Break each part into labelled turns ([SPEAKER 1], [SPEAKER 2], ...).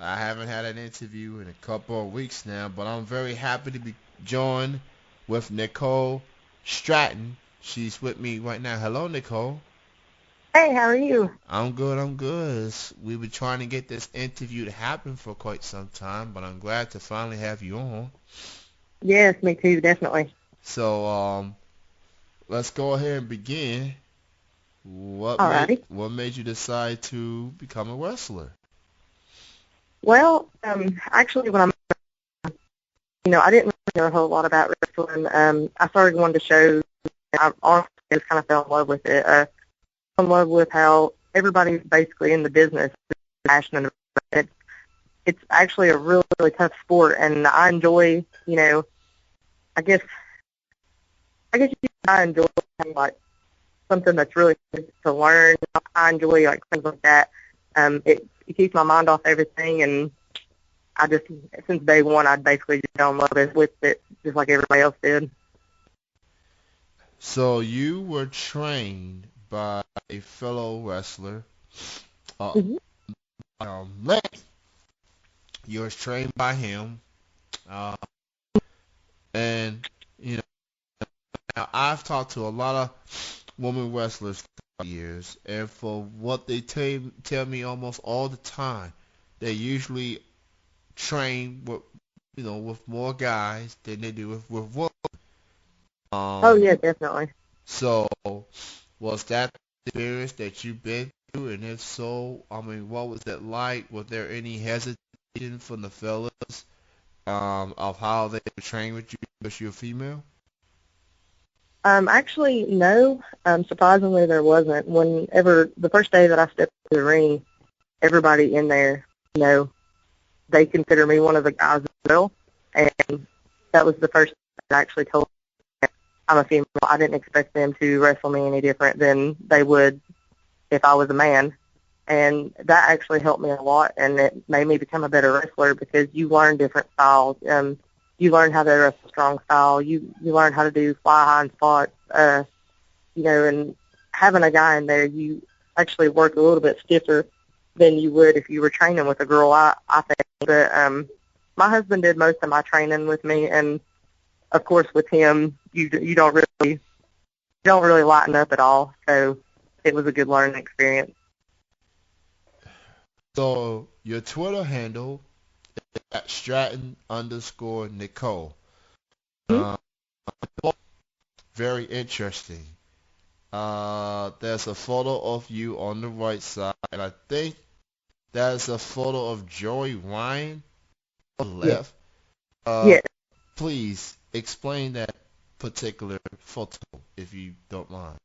[SPEAKER 1] I haven't had an interview in a couple of weeks now, but I'm very happy to be joined with Nicole Stratton. She's with me right now. Hello, Nicole.
[SPEAKER 2] Hey, how are you?
[SPEAKER 1] I'm good. I'm good. We've been trying to get this interview to happen for quite some time, but I'm glad to finally have you on.
[SPEAKER 2] Yes, me too, definitely.
[SPEAKER 1] So, let's go ahead and begin. What made
[SPEAKER 2] Alrighty.
[SPEAKER 1] what made you decide to become a wrestler?
[SPEAKER 2] Well, actually, I didn't really know a whole lot about wrestling. I started going to shows. I honestly just kind of fell in love with it. Fell in love with how everybody's basically in the business is passionate about it. It's actually a really, really tough sport, and I enjoy, I guess, I enjoy like something that's really good to learn. I enjoy like things like that. It keeps my mind off everything, and I just since day one I basically just fell in love with it, just like everybody else did.
[SPEAKER 1] So you were trained by a fellow wrestler, uh,
[SPEAKER 2] Hmm.
[SPEAKER 1] Lenny. You were trained by him, uh, and you know, now I've talked to a lot of women wrestlers for years, and for what they tell me almost all the time, they usually train with more guys than they do with women.
[SPEAKER 2] Oh
[SPEAKER 1] Um,
[SPEAKER 2] yeah, definitely.
[SPEAKER 1] so was that the experience that you've been through? And if so, I mean, what was that like? Was there any hesitation from the fellas of how they would train with you because you're a female?
[SPEAKER 2] Actually, no. Surprisingly, there wasn't. Whenever the first day that I stepped in the ring, everybody in there, you know, they consider me one of the guys as well, and that was the first thing that actually told me I'm a female. I didn't expect them to wrestle me any different than they would if I was a man. And that actually helped me a lot, and it made me become a better wrestler because you learn different styles. You learn how to wrestle strong style. You learn how to do fly high and spots. And having a guy in there, you actually work a little bit stiffer than you would if you were training with a girl. I think, but my husband did most of my training with me, and of course with him, you don't really lighten up at all. So it was a good learning experience.
[SPEAKER 1] So your Twitter handle at Stratton underscore Nicole. Uh, Very interesting. There's a photo of you on the right side, and I think that's a photo of Joey Ryan on the
[SPEAKER 2] Yeah.
[SPEAKER 1] left. Uh,
[SPEAKER 2] Yeah.
[SPEAKER 1] Please explain that particular photo if you don't mind.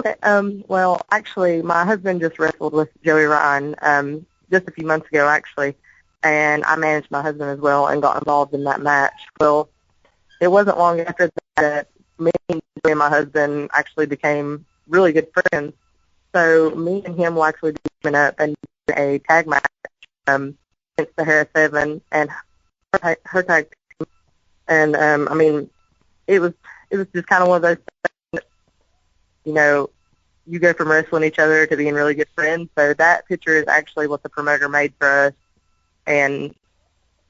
[SPEAKER 2] Okay. Well, actually, my husband just wrestled with Joey Ryan just a few months ago, actually, and I managed my husband as well and got involved in that match. Well, it wasn't long after that me and my husband actually became really good friends. So me and him will actually be coming up and do a tag match against the Harris Seven and her tag team. And I mean, it was it was just kind of one of those, you know, you go from wrestling each other to being really good friends. So that picture is actually what the promoter made for us, and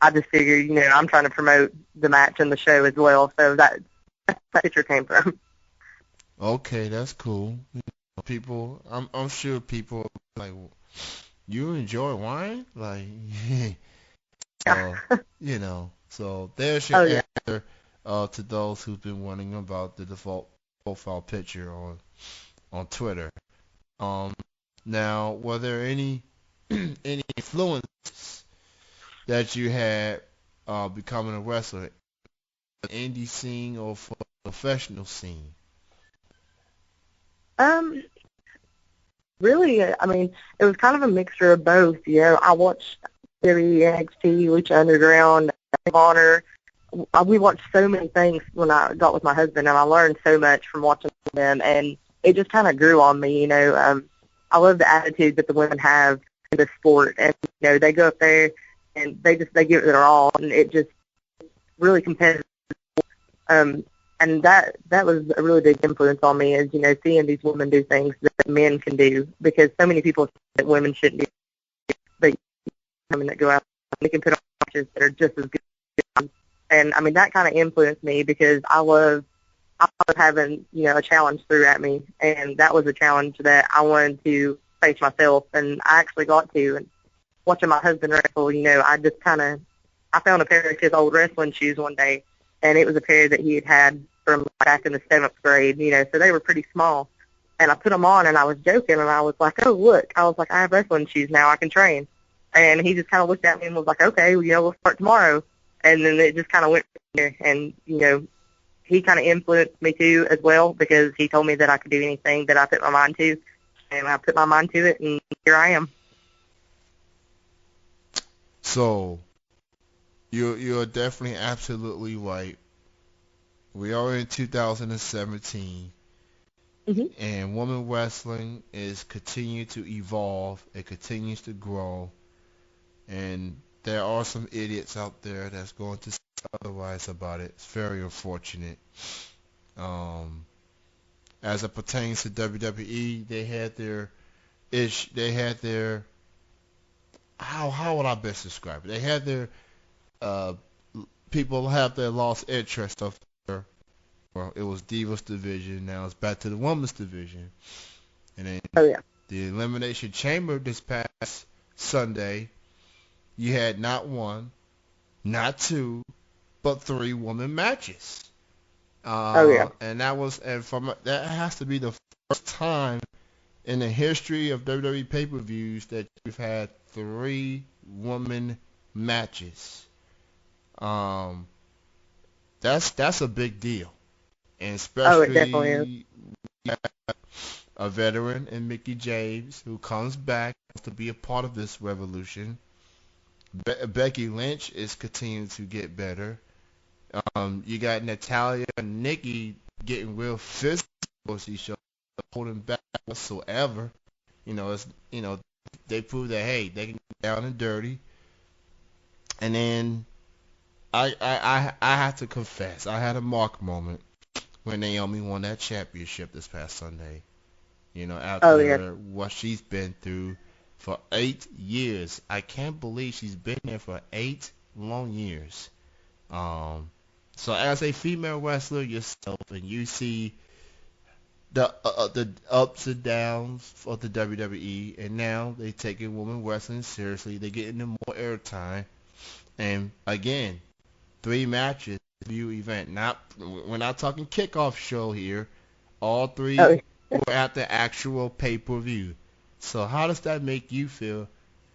[SPEAKER 2] I just figured, I'm trying to promote the match and the show as well. So that picture came from.
[SPEAKER 1] Okay, that's cool. People, I'm sure people like you enjoy wine, like
[SPEAKER 2] Yeah.
[SPEAKER 1] so So there's your
[SPEAKER 2] Oh yeah.
[SPEAKER 1] answer to those who've been wondering about the default profile picture on Twitter. Um, Now, were there any any influences that you had becoming a wrestler, indie scene or for the professional scene?
[SPEAKER 2] Um, Really, I mean, it was kind of a mixture of both. I watched WWE, NXT, Lucha Underground, Ring of Honor. We watched so many things when I got with my husband, and I learned so much from watching them, and it just kind of grew on me. I love the attitude that the women have in the sport, and they go up there and they give it their all, and it just really competitive. Um, and that was a really big influence on me is, seeing these women do things that men can do because so many people think that women shouldn't do, but women that go out and they can put on matches that are just as good. And I mean, that kind of influenced me because I love having, a challenge thrown at me. And that was a challenge that I wanted to face myself. And I actually got to. And watching my husband wrestle, I found a pair of his old wrestling shoes one day. And it was a pair that he had from back in the 7th grade, so they were pretty small. And I put them on, and I was joking, and I was like, oh, look. I was like, I have wrestling shoes now. I can train. And he just kind of looked at me and was like, okay, we'll start tomorrow. And then it just kind of went from there. And, he kind of influenced me, too, as well, because he told me that I could do anything that I put my mind to. And I put my mind to it, and here I am.
[SPEAKER 1] So, you're definitely absolutely right. We are in 2017. And women wrestling is continuing to evolve. It continues to grow. And there are some idiots out there that's going to say otherwise about it. It's very unfortunate. As it pertains to WWE, they had their how would I best describe it? They had their uh, people have their lost interest of their, well, it was Divas division. Now it's back to the women's division. And then the Elimination Chamber this past Sunday, you had not one, not two, but 3 women matches. And that has to be the first time in the history of WWE pay-per-views that you've had 3 women matches. That's a big deal, and especially
[SPEAKER 2] it definitely is.
[SPEAKER 1] A veteran in Mickie James who comes back to be a part of this revolution. Becky Lynch is continuing to get better. You got Natalya and Nikki getting real physical as each other, holding back whatsoever. They prove that hey, they can get down and dirty. And then I have to confess, I had a Mark moment when Naomi won that championship this past Sunday. After what she's been through for 8 years. I can't believe she's been there for 8 long years. So as a female wrestler yourself, and you see the ups and downs of the WWE, and now they taking women wrestling seriously. They're getting them more airtime, and again, 3 matches, view event. We're not talking kickoff show here. All 3 were at the actual pay-per-view. So how does that make you feel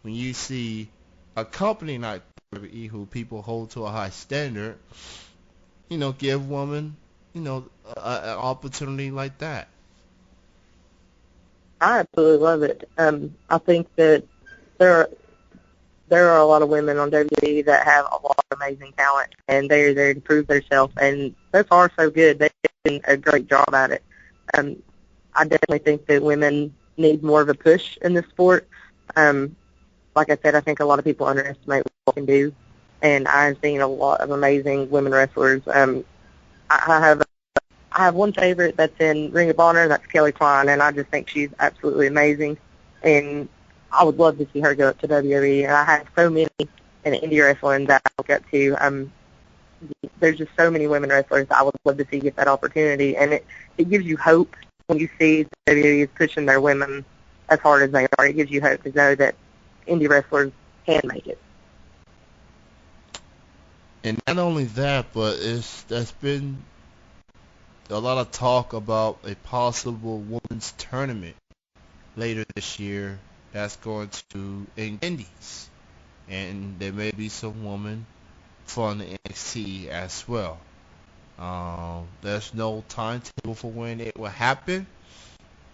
[SPEAKER 1] when you see a company like WWE, who people hold to a high standard, give women, an opportunity like that?
[SPEAKER 2] I absolutely love it. I think that there are a lot of women on WWE that have a lot of amazing talent, and they're there to prove themselves, and so far so good. They've done a great job at it. I definitely think that women need more of a push in this sport. Like I said, I think a lot of people underestimate what we can do, and I've seen a lot of amazing women wrestlers. I have one favorite that's in Ring of Honor, and that's Kelly Klein, and I just think she's absolutely amazing, and I would love to see her go up to WWE. And I have so many in indie wrestling that I look up to. There's just so many women wrestlers that I would love to see get that opportunity, and it gives you hope when you see WWE is pushing their women as hard as they are. It gives you hope to know that indie wrestlers can make it.
[SPEAKER 1] And not only that, but there's been a lot of talk about a possible women's tournament later this year that's going to in Indies, and there may be some women from the NXT as well. There's no timetable for when it will happen,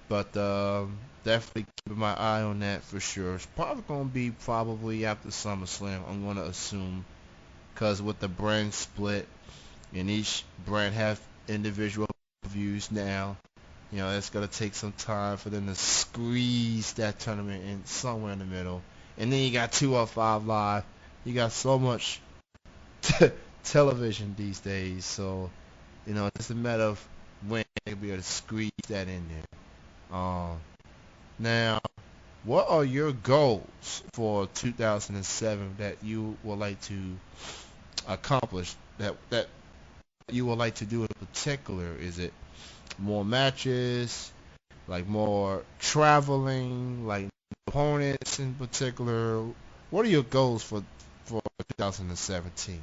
[SPEAKER 1] but definitely keeping my eye on that for sure. It's probably going to be probably after SummerSlam, I'm going to assume, because with the brand split and each brand have individual views now, it's going to take some time for them to squeeze that tournament in somewhere in the middle. And then you got 205 Live. You got so much television these days, so it's a matter of when they'll be able to squeeze that in there. Now, what are your goals for 2007 that you would like to accomplish? That you would like to do in particular? Is it more matches, like more traveling, like opponents in particular? What are your goals for 2017?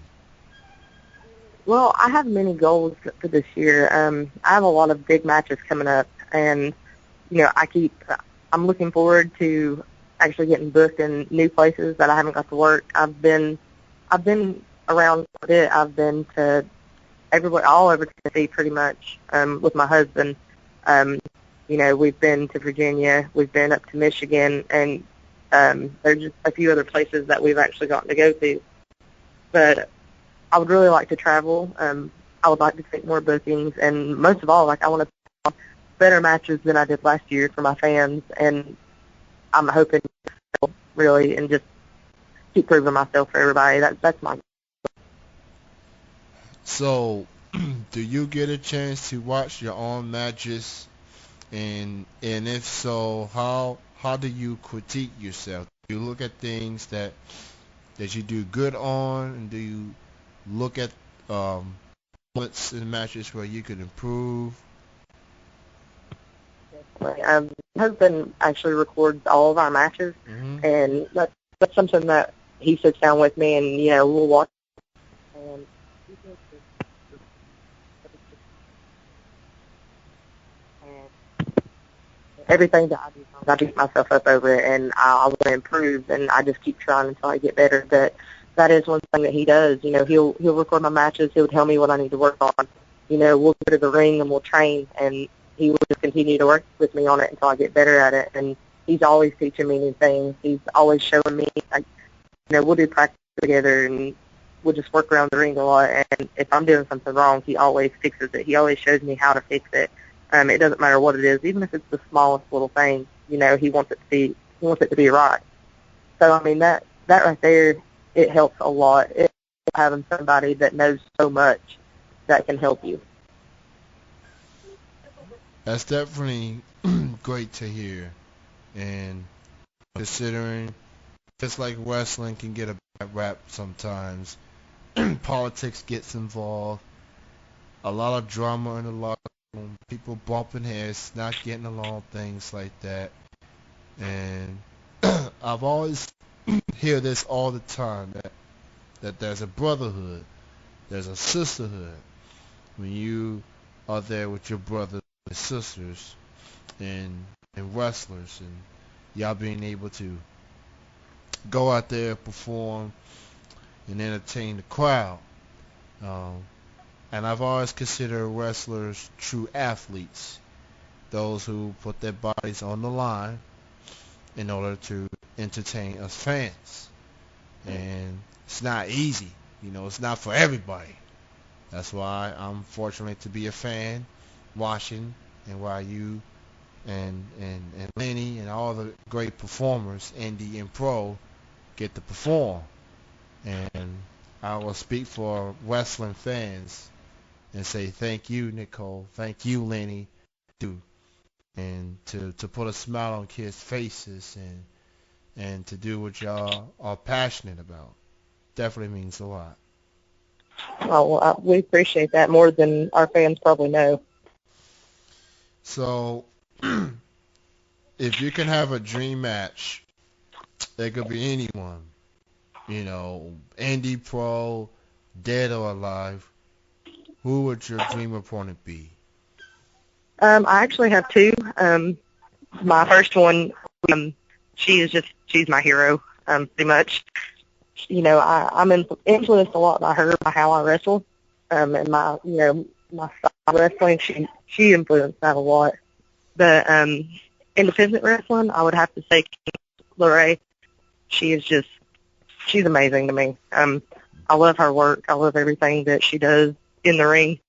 [SPEAKER 2] Well, I have many goals for this year. I have a lot of big matches coming up, and I'm looking forward to actually getting booked in new places that I haven't got to work. I've been around a bit. I've been to everywhere, all over Tennessee, pretty much, with my husband. We've been to Virginia, we've been up to Michigan, and there's just a few other places that we've actually gotten to go to. But I would really like to travel. I would like to take more bookings, and most of all, like I want to put on better matches than I did last year for my fans, and I'm hoping to really and just keep proving myself for everybody. That's my.
[SPEAKER 1] So, do you get a chance to watch your own matches? And if so, how do you critique yourself? Do you look at things that you do good on, and do you look at um, moments in matches where you could improve?
[SPEAKER 2] My husband actually records all of our matches,
[SPEAKER 1] Hmm.
[SPEAKER 2] and that's something that he sits down with me, and we'll watch. And everything that I do, I beat myself up over it, and I want to improve, and I just keep trying until I get better. But that is one thing that he does. He'll record my matches. He'll tell me what I need to work on. We'll go to the ring and we'll train, and he will just continue to work with me on it until I get better at it. And he's always teaching me new things. He's always showing me, like, we'll do practice together, and we'll just work around the ring a lot. And if I'm doing something wrong, he always fixes it. He always shows me how to fix it. It doesn't matter what it is, even if it's the smallest little thing. He wants it to be right. So I mean that right there, it helps a lot. It having somebody that knows so much that can help you.
[SPEAKER 1] That's definitely great to hear. And considering just like wrestling can get a bad rap sometimes, politics gets involved, a lot of drama in the locker room, people bumping heads, not getting along, things like that. And I've always hear this all the time that there's a brotherhood, there's a sisterhood when you are there with your brothers and sisters and wrestlers, and y'all being able to go out there, perform, and entertain the crowd. Um, and I've always considered wrestlers true athletes, those who put their bodies on the line in order to entertain us fans. And it's not easy. It's not for everybody. That's why I'm fortunate to be a fan, watching, and why you and Lenny and all the great performers, Indy and Pro, get to perform. And I will speak for wrestling fans and say thank you, Nicole. Thank you, Lenny, too. And to put a smile on kids' faces and to do what y'all are passionate about. Definitely means a lot.
[SPEAKER 2] Well, we appreciate that more than our fans probably know.
[SPEAKER 1] So, if you can have a dream match, it could be anyone. Indie Pro, dead or alive. Who would your dream opponent be?
[SPEAKER 2] I actually have two. My first one, um, she's my hero, pretty much. I'm influenced a lot by her, by how I wrestle, and my style of wrestling. She influenced that a lot. But independent wrestling, I would have to say Lorraine. She is just, she's amazing to me. I love her work. I love everything that she does in the ring.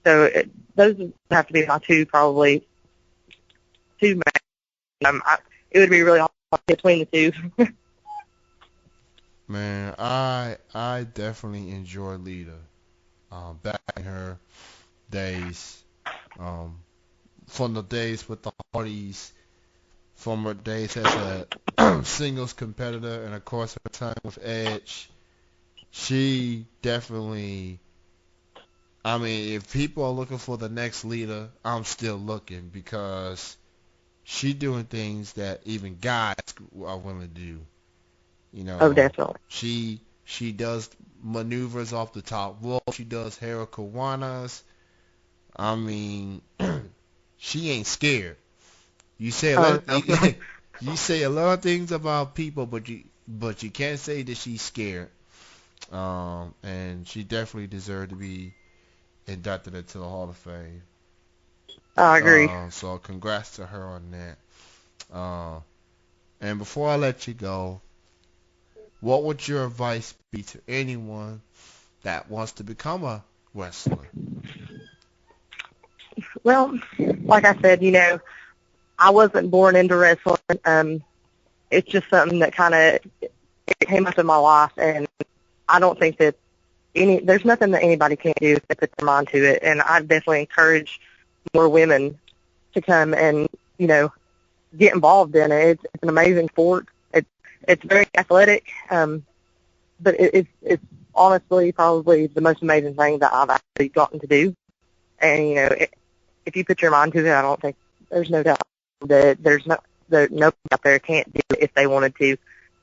[SPEAKER 2] So those would have to be my two, probably two. It would be really hard between the two.
[SPEAKER 1] Man, I definitely enjoy Lita. Back in her days, um, from the days with the Hardys from her days as a singles competitor and of course her time with Edge. She definitely, I mean, if people are looking for the next leader, I'm still looking because she doing things that even guys are willing to do. You
[SPEAKER 2] Oh,
[SPEAKER 1] know,
[SPEAKER 2] definitely.
[SPEAKER 1] she does maneuvers off the top rope. She does hurricanranas. I mean, she ain't scared. You say a
[SPEAKER 2] Oh,
[SPEAKER 1] lot,
[SPEAKER 2] no, no.
[SPEAKER 1] you say a lot of things about people, but you can't say that she's scared. And she definitely deserved to be inducted into the Hall of Fame.
[SPEAKER 2] I agree.
[SPEAKER 1] So congrats to her on that. And before I let you go, what would your advice be to anyone that wants to become a wrestler?
[SPEAKER 2] Well, like I said, I wasn't born into wrestling. It's just something that kind of it came up in my life, and I don't think that there's nothing that anybody can do if they put their mind to it. And I definitely encourage more women to come and get involved in it. It's an amazing sport. It's very athletic, but it's honestly probably the most amazing thing that I've actually gotten to do. And if you put your mind to it, I don't think there's no doubt that nobody out there can't do it if they wanted to.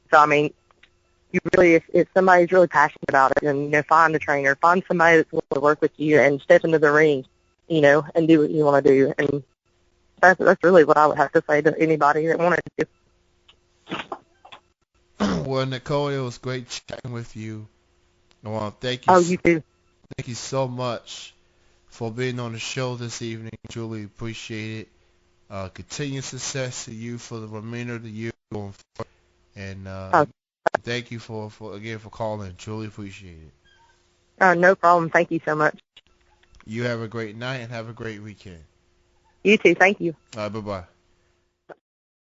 [SPEAKER 2] So I mean, you really, if somebody's really passionate about it, and find a trainer, find somebody that's willing to work with you, and step into the ring, and do what you want to do. And that's really what I would have to say to anybody that wanted to.
[SPEAKER 1] Well, Nicole, it was great chatting with you. I want to
[SPEAKER 2] Oh, you too.
[SPEAKER 1] thank you so much for being on the show this evening. Truly appreciate it. Continued success to you for the remainder of the year going forward. And
[SPEAKER 2] Oh,
[SPEAKER 1] thank you for again for calling. Truly appreciate it.
[SPEAKER 2] no problem. Thank you so much.
[SPEAKER 1] You have a great night and have a great weekend.
[SPEAKER 2] You too. Thank you.
[SPEAKER 1] All right, bye bye.